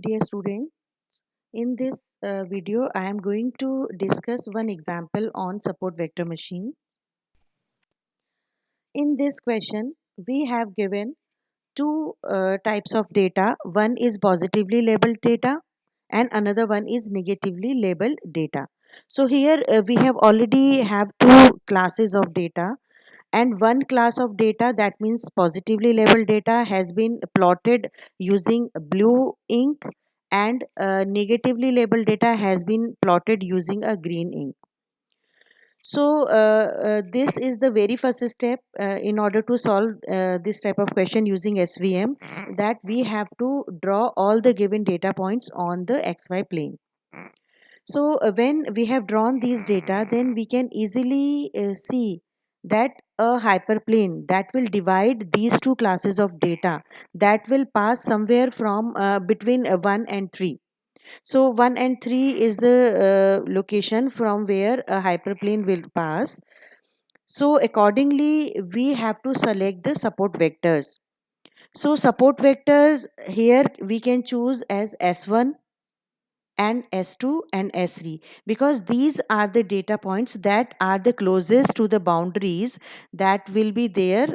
Dear students, in this video I am going to discuss one example on support vector machine. In this question, we have given two types of data. One is positively labeled data and another one is negatively labeled data. So here we have already have two classes of data, and one class of data, that means positively labeled data, has been plotted using blue ink, and negatively labeled data has been plotted using a green ink. So this is the very first step in order to solve this type of question using SVM, that we have to draw all the given data points on the XY plane. So when we have drawn these data, then we can easily see that a hyperplane that will divide these two classes of data, that will pass somewhere from between 1 and 3. So 1 and 3 is the location from where a hyperplane will pass. So accordingly, we have to select the support vectors. So support vectors here we can choose as S1 and S2 and S3, because these are the data points that are the closest to the boundaries that will be there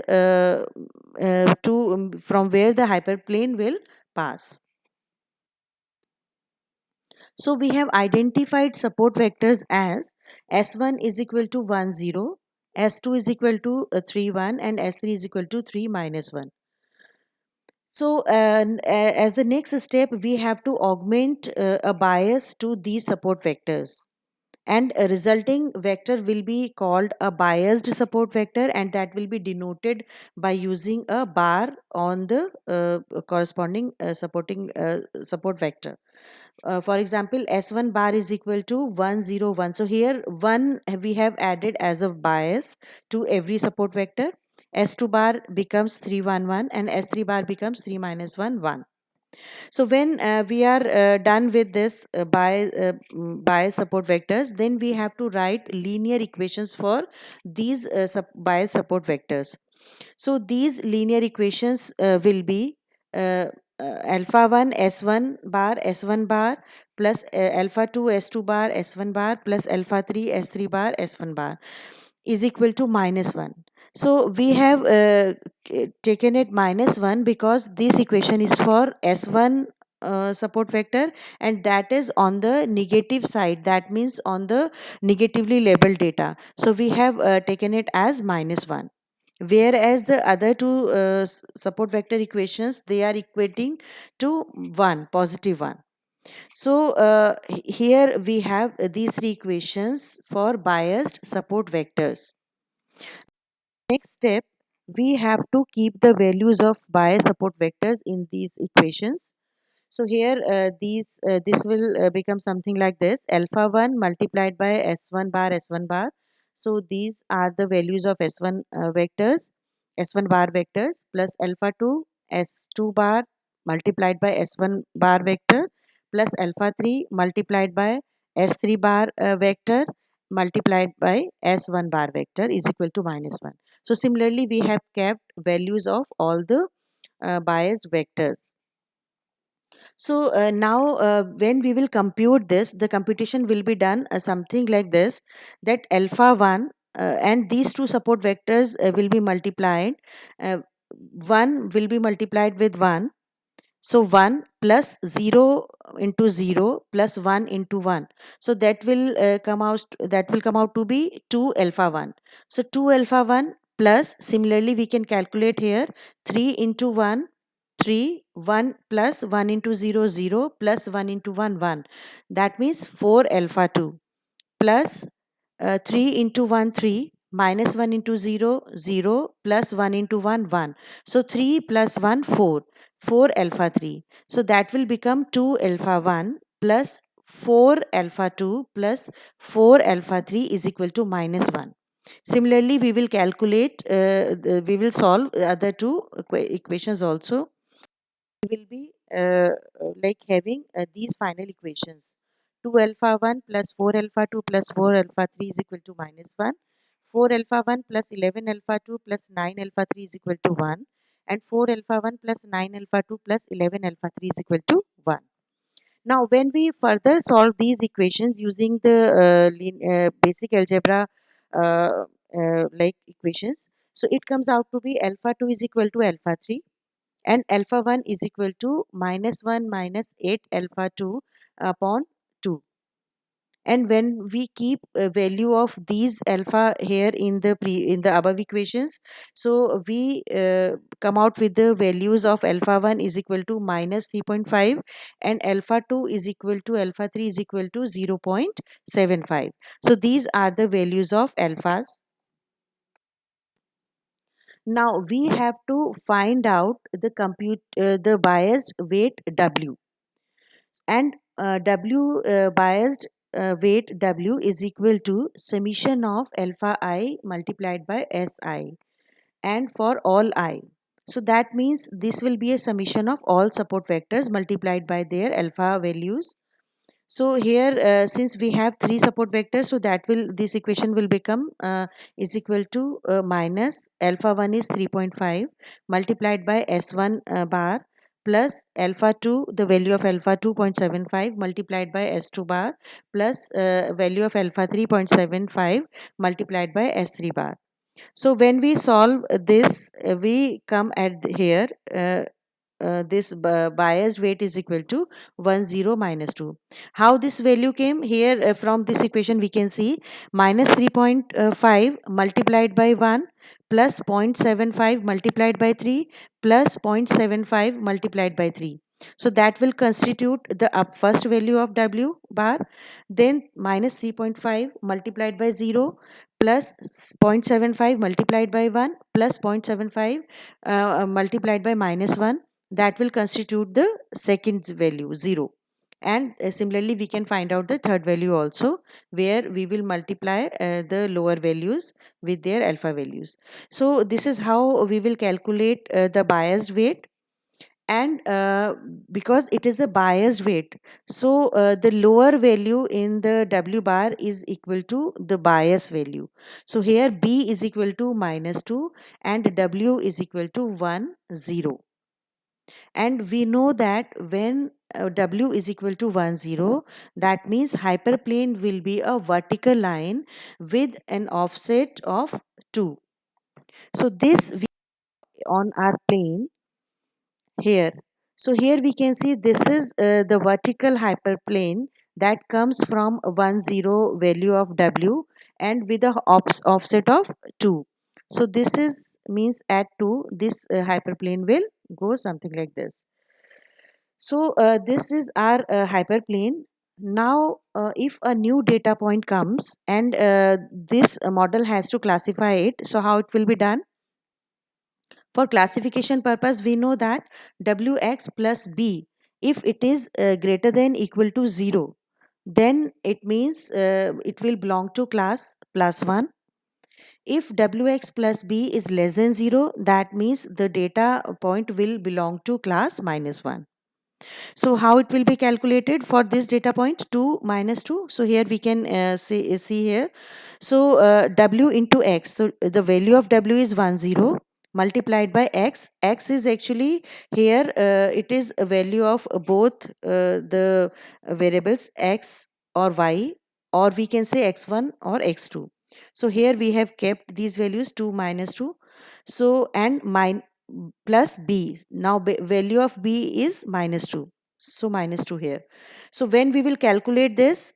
from where the hyperplane will pass. So we have identified support vectors as S1 is equal to 1 0, S2 is equal to 3 1, and S3 is equal to 3 minus 1. So, as the next step, we have to augment a bias to these support vectors, and a resulting vector will be called a biased support vector, and that will be denoted by using a bar on the corresponding support vector. For example, S1 bar is equal to 101. So here 1 we have added as a bias to every support vector. S2 bar becomes 311 and S3 bar becomes 3 minus 1 1. So when we are done with this bias support vectors, then we have to write linear equations for these bias support vectors. So these linear equations will be uh, alpha 1 S1 bar S1 bar plus alpha 2 S2 bar S1 bar plus alpha 3 S3 bar S1 bar is equal to minus 1. So we have taken it minus 1 because this equation is for S1 support vector, and that is on the negative side, that means on the negatively labeled data. So we have taken it as minus 1, whereas the other two support vector equations, they are equating to 1, positive 1. So here we have these three equations for biased support vectors. Next step, we have to keep the values of bias support vectors in these equations. So here this will become something like this: alpha 1 multiplied by S1 bar S1 bar. So these are the values of S1 vectors, S1 bar vectors, plus alpha 2 S2 bar multiplied by S1 bar vector, plus alpha 3 multiplied by S3 bar vector multiplied by S1 bar vector is equal to minus 1. So similarly, we have kept values of all the biased vectors. So now when we will compute this, the computation will be done something like this, that alpha 1 and these two support vectors will be multiplied. Uh, 1 will be multiplied with 1. So 1 plus 0 into 0 plus 1 into 1. So that will come out to be 2 alpha 1. So 2 alpha 1 plus, similarly we can calculate here, 3 into 1 3, 1 plus 1 into 0 0 plus 1 into 1 1. That means 4 alpha 2 plus 3 into 1 3 minus 1 into 0 0 plus 1 into 1 1. So 3 plus 1 4, 4 alpha 3. So that will become 2 alpha 1 plus 4 alpha 2 plus 4 alpha 3 is equal to minus 1. Similarly, we will calculate, we will solve other two equations also. We will be like having these final equations: 2 alpha 1 plus 4 alpha 2 plus 4 alpha 3 is equal to minus 1, 4 alpha 1 plus 11 alpha 2 plus 9 alpha 3 is equal to 1, and 4 alpha 1 plus 9 alpha 2 plus 11 alpha 3 is equal to 1. Now, when we further solve these equations using the basic algebra like equations, so it comes out to be alpha 2 is equal to alpha 3 and alpha 1 is equal to minus 1 minus 8 alpha 2 upon 2. And when we keep a value of these alpha here in the in the above equations, so we come out with the values of alpha 1 is equal to minus 3.5 and alpha 2 is equal to alpha 3 is equal to 0.75. So these are the values of alphas. Now we have to find out the the biased weight W, and W biased weight W is equal to summation of alpha I multiplied by Si, and for all I. So that means this will be a summation of all support vectors multiplied by their alpha values. So here, since we have three support vectors, so that will, this equation will become is equal to minus alpha 1 is 3.5 multiplied by S1 bar plus alpha 2, the value of alpha 2.75 multiplied by S2 bar plus value of alpha 3.75 multiplied by S3 bar. So when we solve this, we come at here. This biased weight is equal to 10 minus 2. How this value came here, from this equation we can see minus 3.5 multiplied by 1 plus 0.75 multiplied by 3 plus 0.75 multiplied by 3. So that will constitute the up first value of W bar, then minus 3.5 multiplied by 0 plus 0.75 multiplied by 1 plus 0.75 multiplied by minus 1, that will constitute the second value 0. And similarly we can find out the third value also, where we will multiply the lower values with their alpha values. So this is how we will calculate the biased weight. And because it is a biased weight, so the lower value in the W bar is equal to the bias value. So here B is equal to minus 2 and W is equal to 1 0. And we know that when W is equal to 1 0, that means hyperplane will be a vertical line with an offset of 2. So this we on our plane here. So here we can see this is the vertical hyperplane that comes from 1 0 value of W and with a offset of 2. So this is means at 2 this hyperplane will go something like this. So this is our hyperplane. Now, if a new data point comes and this model has to classify it, so how it will be done? For classification purpose, we know that Wx plus B, if it is greater than equal to 0, then it means it will belong to class plus 1. If Wx plus B is less than 0, that means the data point will belong to class minus 1. So how it will be calculated for this data point 2 minus 2? So here we can see here. So W into X. So the value of W is 1 0 multiplied by X. X is actually here, it is a value of both the variables X or Y, or we can say X1 or X2. So here we have kept these values 2 minus 2. So and plus B. Now value of B is minus 2. So minus 2 here. So when we will calculate this,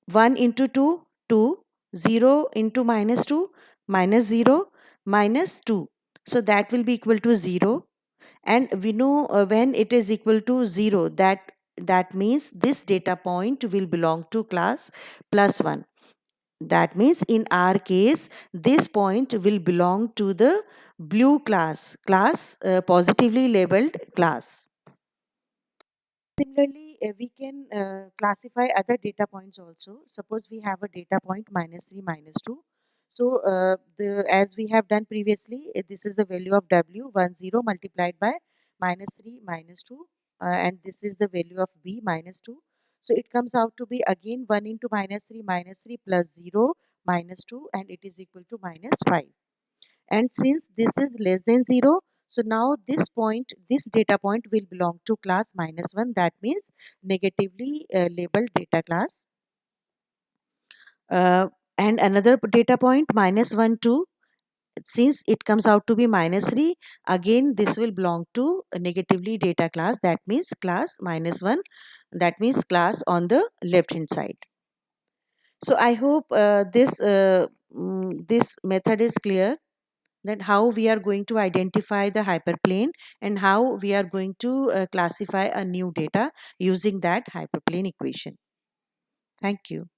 1 into 2, 2, 0 into minus 2, minus 0, minus 2. So that will be equal to 0. And we know when it is equal to 0, that means this data point will belong to class plus 1. That means in our case, this point will belong to the blue class, positively labeled class. Similarly, we can classify other data points also. Suppose we have a data point minus 3, minus 2. So, as we have done previously, this is the value of W, 1 0 multiplied by minus 3, minus 2. And this is the value of B, minus 2. So, it comes out to be again 1 into minus 3 plus 0, minus 2, and it is equal to minus 5. And since this is less than 0, So now this data point will belong to class -1. That means negatively labeled data class. Uh, and another data point -1, 2. Since it comes out to be -3, again this will belong to a negatively data class. That means class -1. That means class on the left hand side. So I hope this method is clear, that how we are going to identify the hyperplane and how we are going to classify a new data using that hyperplane equation. Thank you.